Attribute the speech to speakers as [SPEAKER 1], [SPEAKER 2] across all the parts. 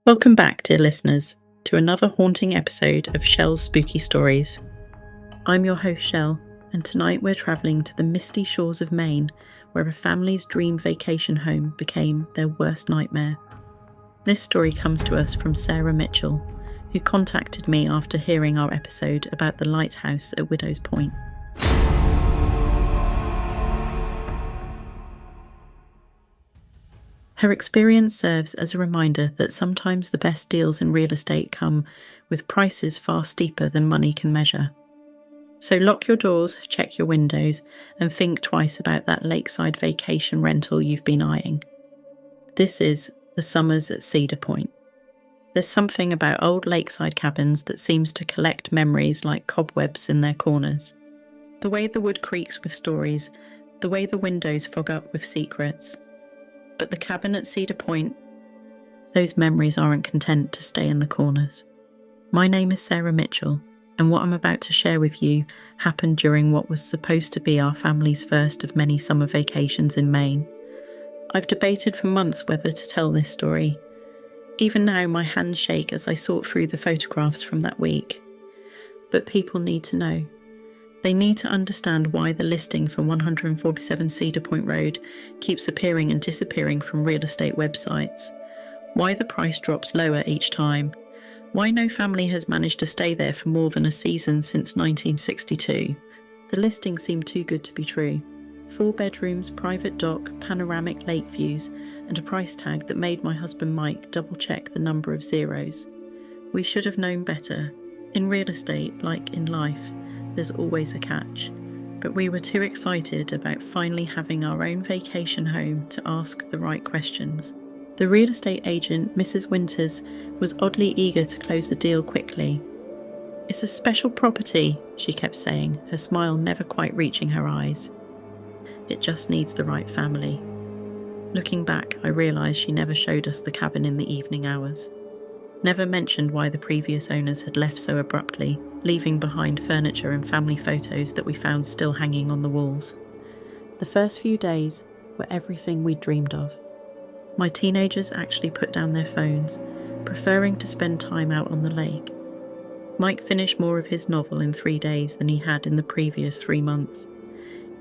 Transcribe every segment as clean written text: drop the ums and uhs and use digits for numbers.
[SPEAKER 1] Welcome back, dear listeners, to another haunting episode of Shell's Spooky Stories. I'm your host, Shell, and tonight we're travelling to the misty shores of Maine, where a family's dream vacation home became their worst nightmare. This story comes to us from Sarah Mitchell, who contacted me after hearing our episode about the lighthouse at Widow's Point. Her experience serves as a reminder that sometimes the best deals in real estate come with prices far steeper than money can measure. So lock your doors, check your windows, and think twice about that lakeside vacation rental you've been eyeing. This is the summers at Cedar Point. There's something about old lakeside cabins that seems to collect memories like cobwebs in their corners. The way the wood creaks with stories, the way the windows fog up with secrets. But the cabin at Cedar Point, those memories aren't content to stay in the corners. My name is Sarah Mitchell, and what I'm about to share with you happened during what was supposed to be our family's first of many summer vacations in Maine. I've debated for months whether to tell this story. Even now, my hands shake as I sort through the photographs from that week. But people need to know. They need to understand why the listing for 147 Cedar Point Road keeps appearing and disappearing from real estate websites, why the price drops lower each time, why no family has managed to stay there for more than a season since 1962. The listing seemed too good to be true. 4 bedrooms, private dock, panoramic lake views, and a price tag that made my husband Mike double-check the number of zeros. We should have known better. In real estate, like in life, there's always a catch, but we were too excited about finally having our own vacation home to ask the right questions. The real estate agent, Mrs. Winters, was oddly eager to close the deal quickly. "It's a special property," she kept saying, her smile never quite reaching her eyes. "It just needs the right family." Looking back, I realised she never showed us the cabin in the evening hours. Never mentioned why the previous owners had left so abruptly, leaving behind furniture and family photos that we found still hanging on the walls. The first few days were everything we'd dreamed of. My teenagers actually put down their phones, preferring to spend time out on the lake. Mike finished more of his novel in 3 days than he had in the previous 3 months.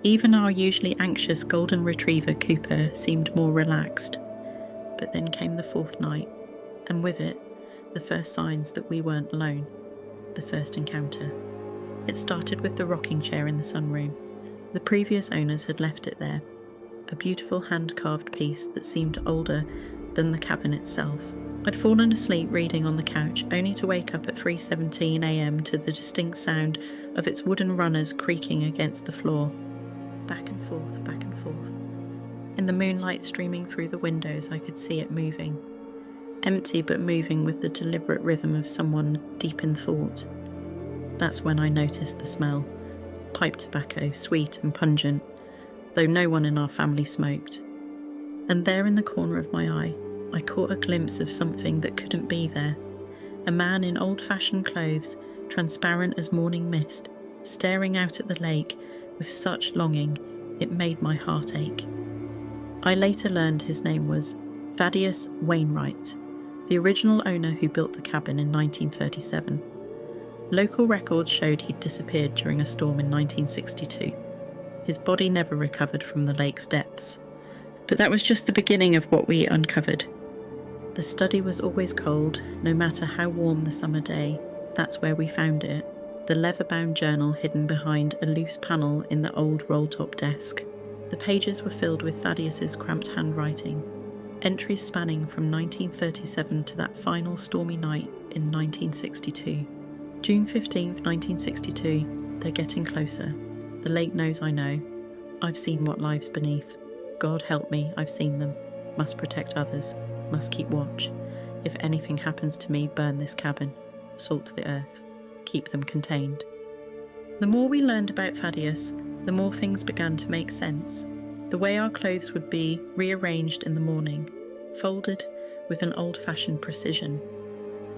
[SPEAKER 1] Even our usually anxious golden retriever Cooper seemed more relaxed. But then came the 4th night, and with it, the first signs that we weren't alone. The first encounter. It started with the rocking chair in the sunroom. The previous owners had left it there, a beautiful hand-carved piece that seemed older than the cabin itself. I'd fallen asleep reading on the couch, only to wake up at 3:17 a.m. to the distinct sound of its wooden runners creaking against the floor. Back and forth, back and forth. In the moonlight streaming through the windows, I could see it moving. Empty but moving with the deliberate rhythm of someone deep in thought. That's when I noticed the smell. Pipe tobacco, sweet and pungent, though no one in our family smoked. And there in the corner of my eye, I caught a glimpse of something that couldn't be there. A man in old-fashioned clothes, transparent as morning mist, staring out at the lake with such longing it made my heart ache. I later learned his name was Thaddeus Wainwright, the original owner who built the cabin in 1937. Local records showed he'd disappeared during a storm in 1962. His body never recovered from the lake's depths. But that was just the beginning of what we uncovered. The study was always cold, no matter how warm the summer day. That's where we found it, the leather-bound journal hidden behind a loose panel in the old roll-top desk. The pages were filled with Thaddeus's cramped handwriting, entries spanning from 1937 to that final stormy night in 1962. June 15th, 1962, they're getting closer. The lake knows I know. I've seen what lies beneath. God help me, I've seen them. Must protect others. Must keep watch. If anything happens to me, burn this cabin. Salt the earth. Keep them contained. The more we learned about Thaddeus, the more things began to make sense. The way our clothes would be rearranged in the morning, folded with an old-fashioned precision.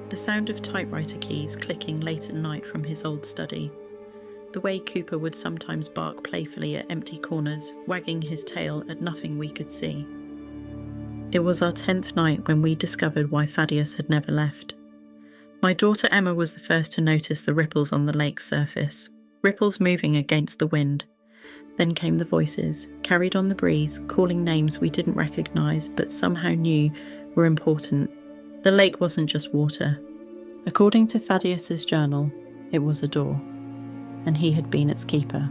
[SPEAKER 1] The sound of typewriter keys clicking late at night from his old study. The way Cooper would sometimes bark playfully at empty corners, wagging his tail at nothing we could see. It was our 10th night when we discovered why Thaddeus had never left. My daughter Emma was the first to notice the ripples on the lake's surface, ripples moving against the wind. Then came the voices, carried on the breeze, calling names we didn't recognise but somehow knew were important. The lake wasn't just water. According to Thaddeus's journal, it was a door, and he had been its keeper.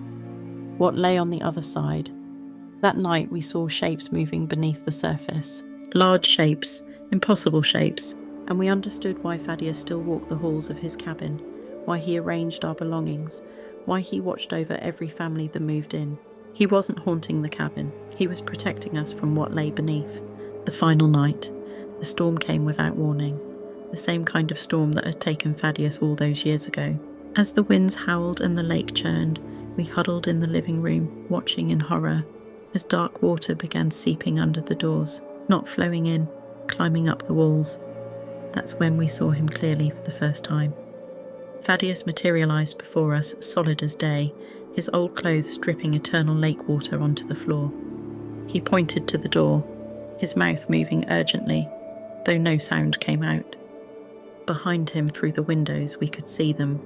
[SPEAKER 1] What lay on the other side? That night we saw shapes moving beneath the surface. Large shapes, impossible shapes, and we understood why Thaddeus still walked the halls of his cabin, why he arranged our belongings, why he watched over every family that moved in. He wasn't haunting the cabin, he was protecting us from what lay beneath. The final night, the storm came without warning, the same kind of storm that had taken Thaddeus all those years ago. As the winds howled and the lake churned, we huddled in the living room, watching in horror, as dark water began seeping under the doors, not flowing in, climbing up the walls. That's when we saw him clearly for the first time. Thaddeus materialised before us, solid as day, his old clothes dripping eternal lake water onto the floor. He pointed to the door, his mouth moving urgently, though no sound came out. Behind him, through the windows, we could see them,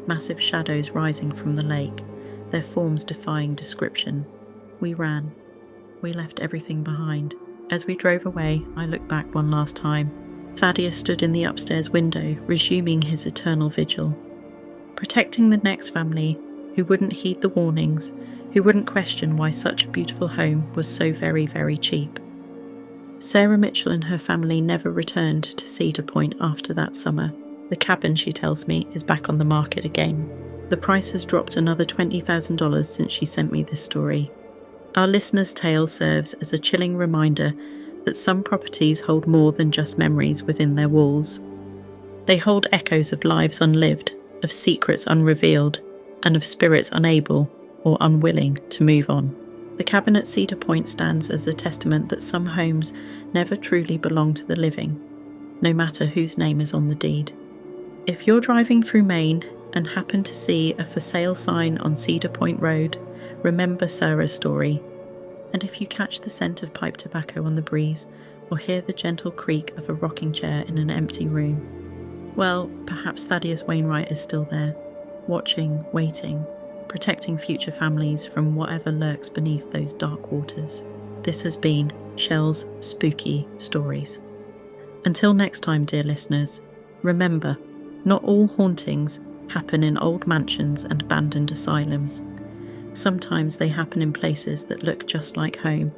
[SPEAKER 1] massive shadows rising from the lake, their forms defying description. We ran. We left everything behind. As we drove away, I looked back one last time. Thaddeus stood in the upstairs window, resuming his eternal vigil, protecting the next family who wouldn't heed the warnings, who wouldn't question why such a beautiful home was so very, very cheap. Sarah Mitchell and her family never returned to Cedar Point after that summer. The cabin, she tells me, is back on the market again. The price has dropped another $20,000 since she sent me this story. Our listener's tale serves as a chilling reminder that some properties hold more than just memories within their walls. They hold echoes of lives unlived, of secrets unrevealed, and of spirits unable or unwilling to move on. The cabin at Cedar Point stands as a testament that some homes never truly belong to the living, no matter whose name is on the deed. If you're driving through Maine and happen to see a for sale sign on Cedar Point Road, remember Sarah's story. And if you catch the scent of pipe tobacco on the breeze, or hear the gentle creak of a rocking chair in an empty room, well, perhaps Thaddeus Wainwright is still there, watching, waiting, protecting future families from whatever lurks beneath those dark waters. This has been Shell's Spooky Stories. Until next time, dear listeners, remember, not all hauntings happen in old mansions and abandoned asylums. Sometimes they happen in places that look just like home.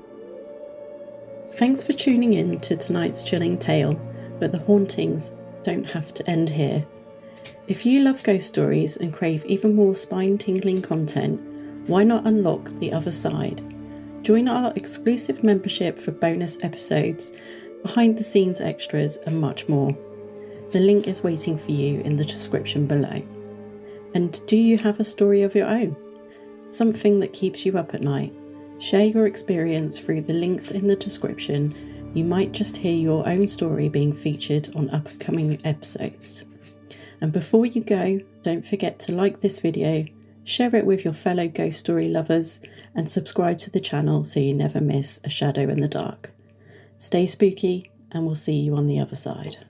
[SPEAKER 1] Thanks for tuning in to tonight's chilling tale, but the hauntings don't have to end here. If you love ghost stories and crave even more spine-tingling content, why not unlock the other side? Join our exclusive membership for bonus episodes, behind-the-scenes extras and much more. The link is waiting for you in the description below. And do you have a story of your own? Something that keeps you up at night? Share your experience through the links in the description. You might just hear your own story being featured on upcoming episodes. And before you go, don't forget to like this video, share it with your fellow ghost story lovers, and subscribe to the channel so you never miss a shadow in the dark. Stay spooky, and we'll see you on the other side.